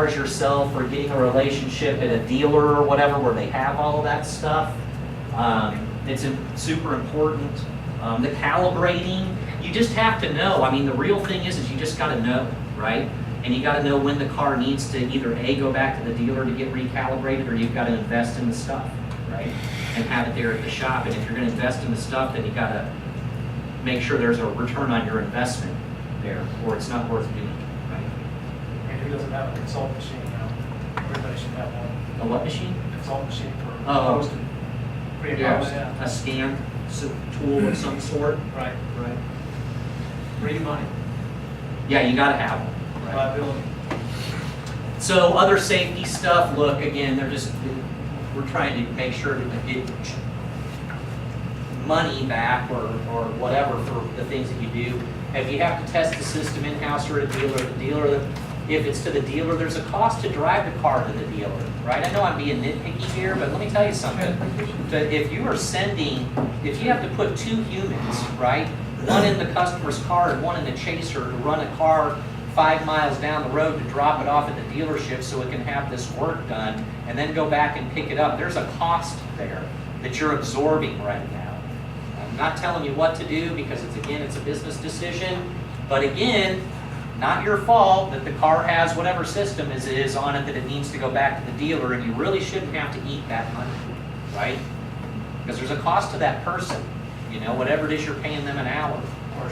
cars yourself or getting a relationship at a dealer or whatever where they have all of that stuff. It's super important. The calibrating, you just have to know. I mean, the real thing is you just got to know, right? And you got to know when the car needs to either A, go back to the dealer to get recalibrated, or you've got to invest in the stuff, right? And have it there at the shop. And if you're going to invest in the stuff, then you got to make sure there's a return on your investment there, or it's not worth doing, right? And who doesn't have a consult machine now? Everybody should have one. A what machine? Consult machine for Oh, yeah. A scan tool of some sort. Right. Right. Read money. Yeah, you got to have one. Right. Liability. So other safety stuff, look, again, we're trying to make sure to get money back or whatever for the things that you do. If you have to test the system in-house or at a dealer, if it's to the dealer, there's a cost to drive the car to the dealer, right? I know I'm being nitpicky here, but let me tell you something. If you have to put two humans, right, one in the customer's car and one in the chaser to run a car 5 miles down the road to drop it off at the dealership so it can have this work done and then go back and pick it up, there's a cost there that you're absorbing right now. I'm not telling you what to do because it's a business decision, but again, not your fault that the car has whatever system it is on it that it needs to go back to the dealer, and you really shouldn't have to eat that money, right? Because there's a cost to that person, whatever it is you're paying them an hour.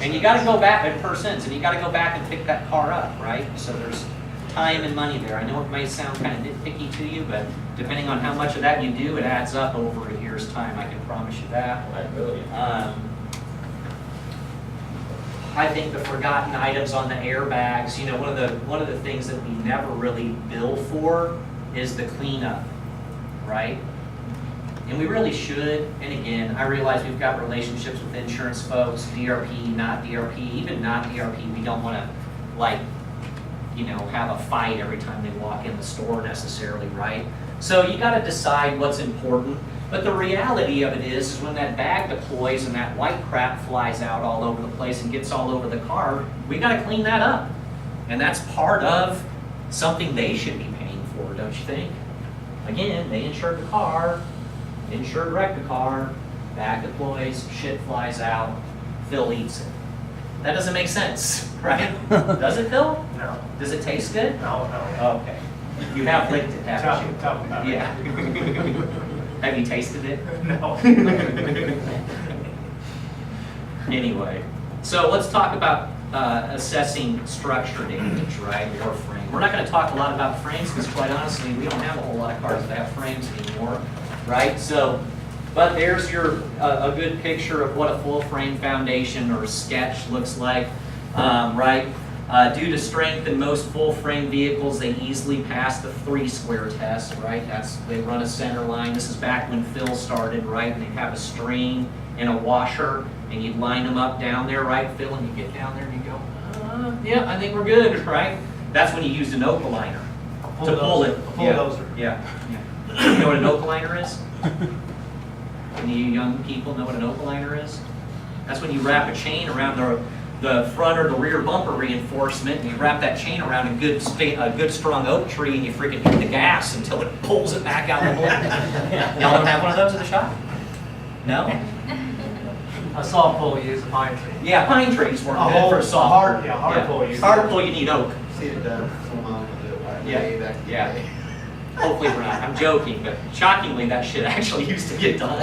And you got to go back in percents, and you got to go back and pick that car up, right? So there's time and money there. I know it may sound kind of nitpicky to you, but depending on how much of that you do, it adds up over a year's time. I can promise you that. Liability. I think the forgotten items on the airbags, one of the things that we never really bill for is the cleanup, right? And we really should. And again, I realize we've got relationships with insurance folks, DRP, not DRP, even not DRP. We don't want to have a fight every time they walk in the store necessarily, right? So you got to decide what's important. But the reality of it is when that bag deploys and that white crap flies out all over the place and gets all over the car, we got to clean that up. And that's part of something they should be paying for, don't you think? Again, they insured the car, insured wrecked the car, bag deploys, shit flies out, Phil eats it. That doesn't make sense, right? Does it, Phil? No. Does it taste good? No. Okay. You have licked it, haven't you? Tell me about it. Yeah. Have you tasted it? No. Anyway, so let's talk about assessing structure damage, right, or frame. We're not going to talk a lot about frames because quite honestly, we don't have a whole lot of cars that have frames anymore, right? So, but there's a good picture of what a full frame foundation or sketch looks like, right? Due to strength in most full frame vehicles, they easily pass the 3-square test, right? They run a center line. This is back when Phil started, right? And they'd have a string and a washer, and you'd line them up down there, right, Phil? And you get down there and you go, yeah, I think we're good, right? That's when you used an oak liner to pull it. A bulldozer. Yeah. You know what an oak liner is? Any of you young people know what an oak liner is? That's when you wrap a chain around the front or the rear bumper reinforcement, and you wrap that chain around a good strong oak tree, and you freaking hit the gas until it pulls it back out the hole. Y'all don't have one of those in the shop? No? A saw pull, you use a pine tree. Yeah, pine trees work good for a saw hard pull. pull. You Hard pull, you need oak. See it done. Some mom would do it like way back in the Yeah. day. Hopefully we're not. I'm joking, but shockingly that shit actually used to get done.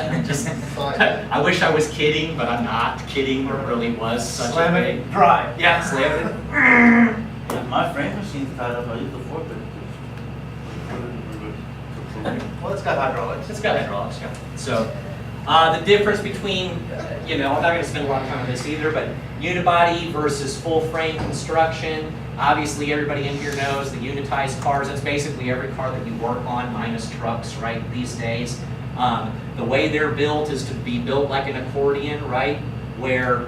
I wish I was kidding, but I'm not kidding. It really was such slam a it, big... drive. Yeah, slam it. Yeah, my frame machine's tied up. I use the forklift. Well, it's got hydraulics. It's got hydraulics, yeah. So the difference between, I'm not going to spend a lot of time on this either, but unibody versus full frame construction. Obviously, everybody in here knows the unitized cars. That's basically every car that you work on minus trucks, right, these days. The way they're built is to be built like an accordion, right, where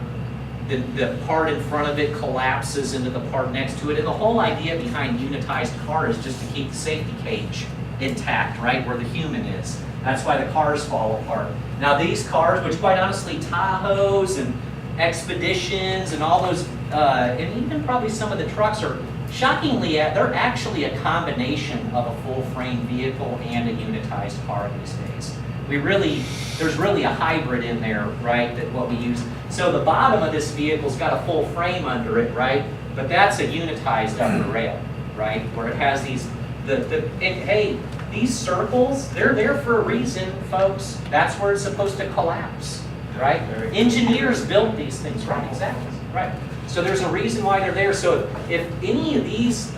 the part in front of it collapses into the part next to it. And the whole idea behind unitized car is just to keep the safety cage intact, right, where the human is. That's why the cars fall apart. Now these cars, which quite honestly Tahoes and Expeditions and all those, and even probably some of the trucks are shockingly, they're actually a combination of a full-frame vehicle and a unitized car these days. There's really a hybrid in there, right, that what we use. So the bottom of this vehicle's got a full frame under it, right, but that's a unitized upper rail, right, where it has these, and hey, these circles, they're there for a reason, folks. That's where it's supposed to collapse, right? Engineers built these things, right, exactly, right. So there's a reason why they're there. So if any of these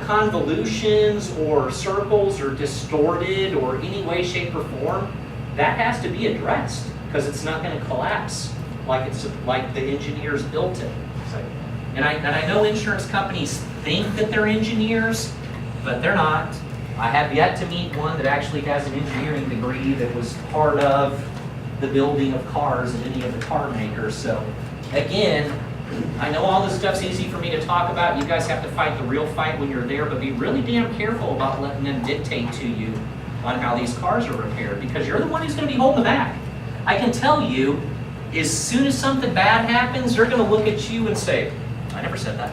convolutions or circles are distorted or any way, shape, or form, that has to be addressed because it's not going to collapse like the engineers built it. And I know insurance companies think that they're engineers, but they're not. I have yet to meet one that actually has an engineering degree that was part of the building of cars at any of the car makers. So again, I know all this stuff's easy for me to talk about. You guys have to fight the real fight when you're there, but be really damn careful about letting them dictate to you on how these cars are repaired, because you're the one who's going to be holding back. I can tell you, as soon as something bad happens, they're going to look at you and say, I never said that.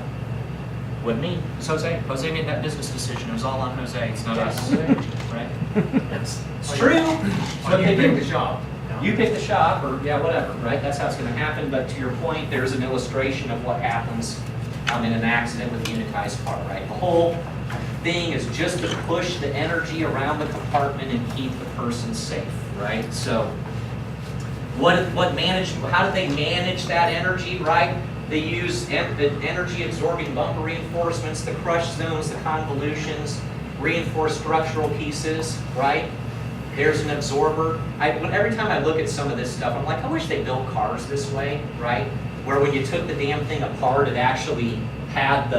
Wasn't me. It's Jose. Jose made that business decision. It was all on Jose. It's not us. Right? It's true. But you pick the shop. You pick the shop, or yeah, whatever, right? That's how it's going to happen. But to your point, there's an illustration of what happens in an accident with a unitized car, right? The whole thing is just to push the energy around the compartment and keep the person safe, right? So, how do they manage that energy, right? They use the energy-absorbing bumper reinforcements, the crush zones, the convolutions, reinforced structural pieces, right? There's an absorber. Every time I look at some of this stuff, I'm like, I wish they built cars this way, right? Where when you took the damn thing apart, it actually had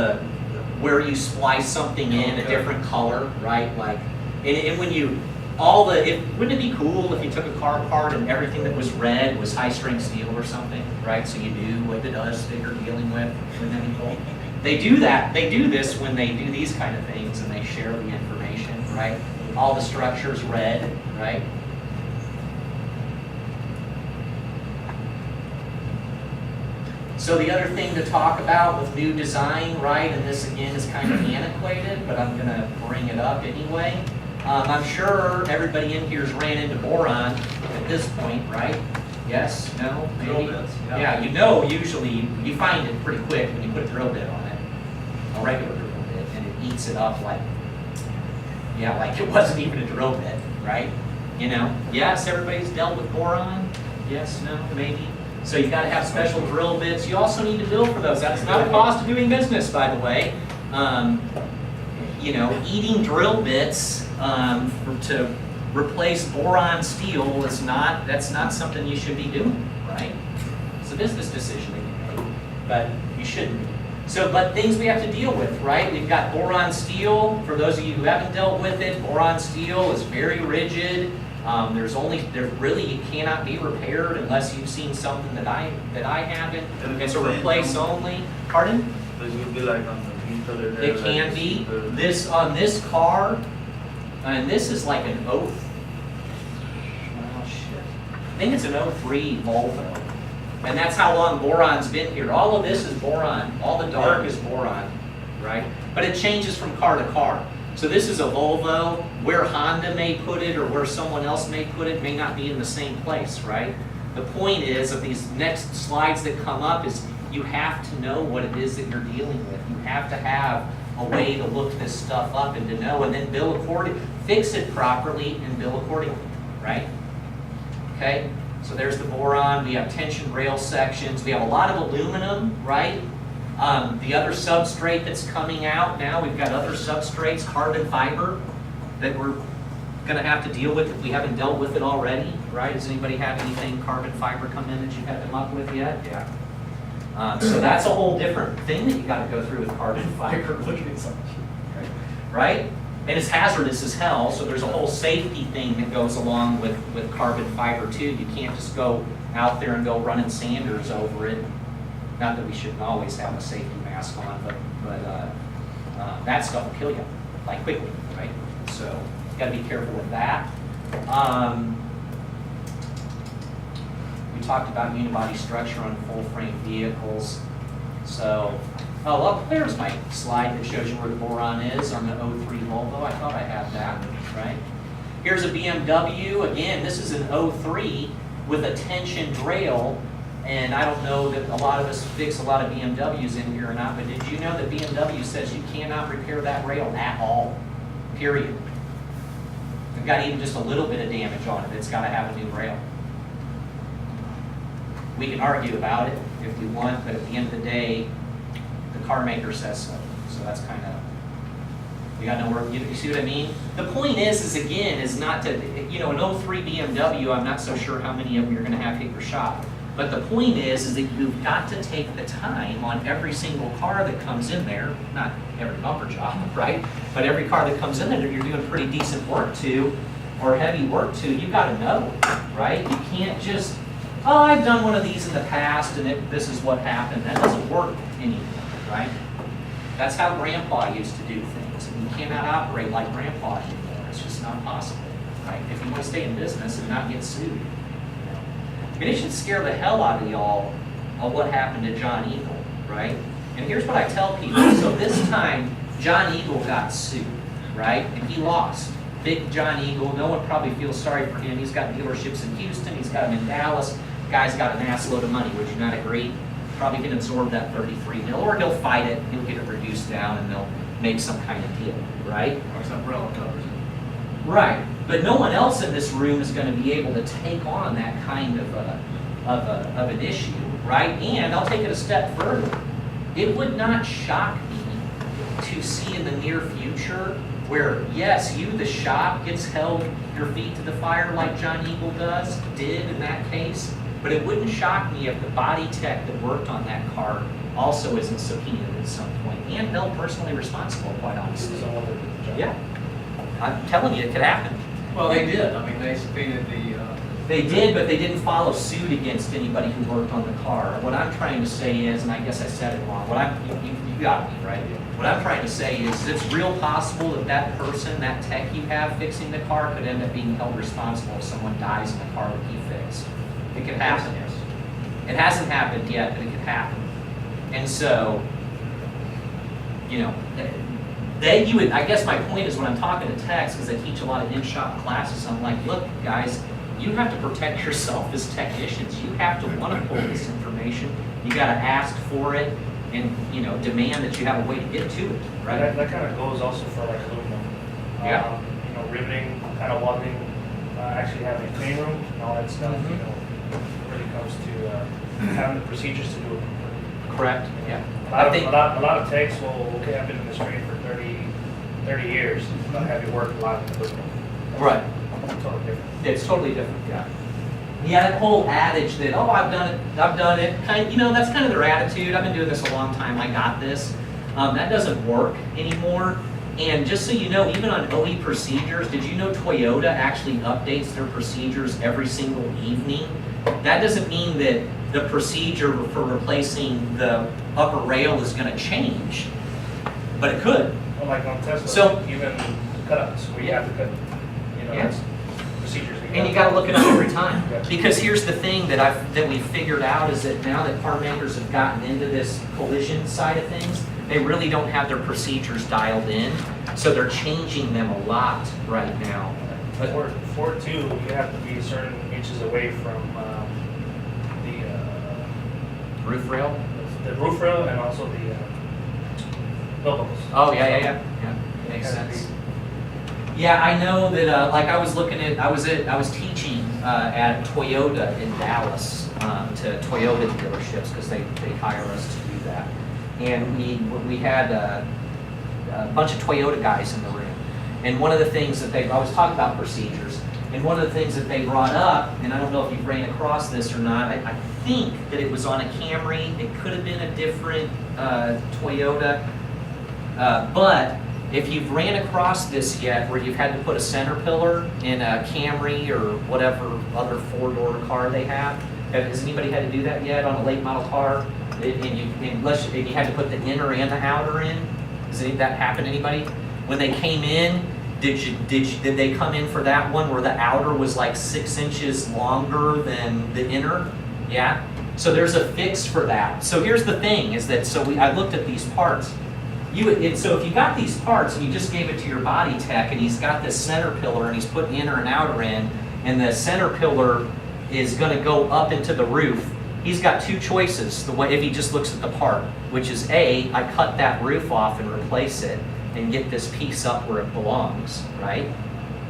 where you splice something in a different color, right? Like, and when you, wouldn't it be cool if you took a car apart and everything that was red was high-strength steel or something, right? So you knew what the dust they were dealing with. Wouldn't that be cool? They do that. They do this when they do these kind of things and they share the information, right? All the structure's red, right? So the other thing to talk about with new design, right, and this again is kind of antiquated, but I'm going to bring it up anyway. I'm sure everybody in here's ran into boron at this point, right? Yes? No? Maybe? Yeah, usually you find it pretty quick when you put a drill bit on it, a regular drill bit, and it eats it up like it wasn't even a drill bit, right? Yes, everybody's dealt with boron. Yes, no, maybe. So you've got to have special drill bits. You also need to bill for those. That's not a cost of doing business, by the way. Eating drill bits to replace boron steel that's not something you should be doing, right? It's a business decision that you make, but you shouldn't be. So, but things we have to deal with, right? We've got boron steel. For those of you who haven't dealt with it, boron steel is very rigid. You cannot be repaired unless you've seen something that I haven't. It's a replace only. Pardon? But it would be like on the beat over there. It can be. This on this car, and this is like an 0. I think it's an 03 Volvo. And that's how long boron's been here. All of this is boron. All the dark is boron, right? But it changes from car to car. So this is a Volvo. Where Honda may put it or where someone else may put it may not be in the same place, right? The point is of these next slides that come up is you have to know what it is that you're dealing with. You have to have a way to look this stuff up and to know, and then bill accordingly, fix it properly and bill accordingly, right? Okay, so there's the boron. We have tension rail sections. We have a lot of aluminum, right? The other substrate that's coming out now, we've got other substrates, carbon fiber, that we're going to have to deal with if we haven't dealt with it already, right? Does anybody have anything carbon fiber come in that you haven't come up with yet? Yeah. So that's a whole different thing that you got to go through with carbon fiber. Look at something, right? And it's hazardous as hell, so there's a whole safety thing that goes along with carbon fiber too. You can't just go out there and go running sanders over it. Not that we shouldn't always have a safety mask on, but that stuff will kill you, like quickly, right? So you got to be careful with that. We talked about unibody structure on full-frame vehicles. So Oh, well, there's my slide that shows you where the boron is on the 03 Volvo. I thought I had that, right? Here's a BMW. Again, this is an 03 with a tensioned rail. And I don't know that a lot of us fix a lot of BMWs in here or not, but did you know that BMW says you cannot repair that rail at all, period? We've got even just a little bit of damage on it. It's got to have a new rail. We can argue about it if we want, but at the end of the day, the car maker says so. So that's kind of, we got nowhere, you see what I mean? The point is again, is not to, you know, an 03 BMW, I'm not so sure how many of them you're going to have hit your shop. But the point is that you've got to take the time on every single car that comes in there, not every bumper job, right? But every car that comes in there that you're doing pretty decent work to, or heavy work to, you've got to know, right? You can't just, oh, I've done one of these in the past and this is what happened. That doesn't work anymore, right? That's how Grandpa used to do things. And you cannot operate like Grandpa anymore. It's just not possible, right? If you want to stay in business and not get sued. And it should scare the hell out of y'all of what happened to John Eagle, right? And here's what I tell people. So this time, John Eagle got sued, right? And he lost. Big John Eagle. No one probably feels sorry for him. He's got dealerships in Houston. He's got them in Dallas. Guy's got an ass load of money. Would you not agree? Probably can absorb that 33 mil, or he'll fight it. He'll get it reduced down, and they'll make some kind of deal, right? Or some umbrella covers it. Right, but no one else in this room is going to be able to take on that kind of an issue, right? And I'll take it a step further. It would not shock me to see in the near future where, yes, you, the shop, gets held your feet to the fire like John Eagle did in that case, but it wouldn't shock me if the body tech that worked on that car also isn't subpoenaed at some point and held personally responsible, quite honestly. Yeah. I'm telling you, it could happen. Well, they did. I mean, they subpoenaed the. They did, but they didn't follow suit against anybody who worked on the car. What I'm trying to say is, and I guess I said it wrong, you got me, right? What I'm trying to say is it's real possible that that person, that tech you have fixing the car, could end up being held responsible if someone dies in the car that he fixed. It could happen. It hasn't happened yet, but it could happen. And so, you know, I guess my point is when I'm talking to techs, because I teach a lot of in-shop classes, I'm like, look, guys, you have to protect yourself as technicians. You have to want to pull this information. You got to ask for it, and demand that you have a way to get to it, right? That kind of goes also for like aluminum. Yeah. Riveting, kind of welding, actually having a clean room and all that stuff. Mhm. Really comes to having the procedures to do it. Correct. Yeah. A lot of techs will, okay, I've been in this trade for 30 years, but have you worked a lot in the aluminum? Right. Totally different. It's totally different. Yeah. Yeah, that whole adage that, oh, I've done it, that's kind of their attitude. I've been doing this a long time, I got this. That doesn't work anymore. And just so you know, even on OE procedures, did you know Toyota actually updates their procedures every single evening? That doesn't mean that the procedure for replacing the upper rail is going to change, but it could. Well, like on Tesla, So- even cut-ups where you have to cut, Yeah. that's procedures. And you got to look it up every time. Yeah. Because here's the thing that we figured out is that now that car makers have gotten into this collision side of things, they really don't have their procedures dialed in, so they're changing them a lot right now. But For two, you have to be certain inches away from roof rail? the roof rail and also the bubbles. Oh, yeah. Makes sense. Yeah, I know that, like I was teaching at Toyota in Dallas to Toyota dealerships because they hire us to do that. And we had a bunch of Toyota guys in the room. And one of the things that I was talking about procedures, and one of the things that they brought up, and I don't know if you ran across this or not, I think that it was on a Camry, it could have been a different Toyota, but if you've ran across this yet, where you've had to put a center pillar in a Camry or whatever other four-door car they have, has anybody had to do that yet on a late model car? And you had to put the inner and the outer in? Does that happen to anybody? When they came in, did they come in for that one where the outer was like 6 inches longer than the inner? Yeah? So there's a fix for that. So here's the thing, is that, I looked at these parts. So if you got these parts and you just gave it to your body tech and he's got this center pillar and he's putting inner and outer in, and the center pillar is gonna go up into the roof, he's got two choices, if he just looks at the part, which is A, I cut that roof off and replace it and get this piece up where it belongs, right?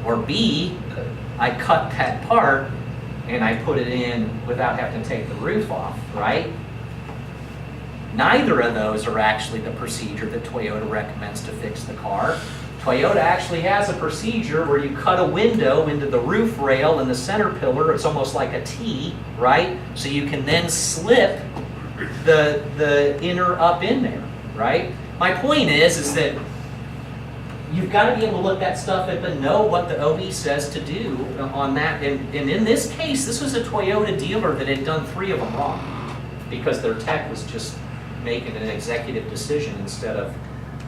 Or B, I cut that part and I put it in without having to take the roof off, right? Neither of those are actually the procedure that Toyota recommends to fix the car. Toyota actually has a procedure where you cut a window into the roof rail and the center pillar. It's almost like a T, right? So you can then slip the inner up in there, right? My point is that you've got to be able to look that stuff up and know what the OE says to do on that. And in this case, this was a Toyota dealer that had done 3 of them wrong because their tech was just making an executive decision instead of,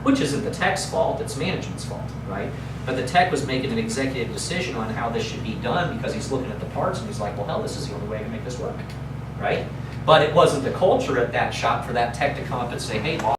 which isn't the tech's fault, it's management's fault, right? But the tech was making an executive decision on how this should be done because he's looking at the parts and he's like, well, hell, this is the only way I can make this work, right? But it wasn't the culture at that shop for that tech to come up and say, hey, boss,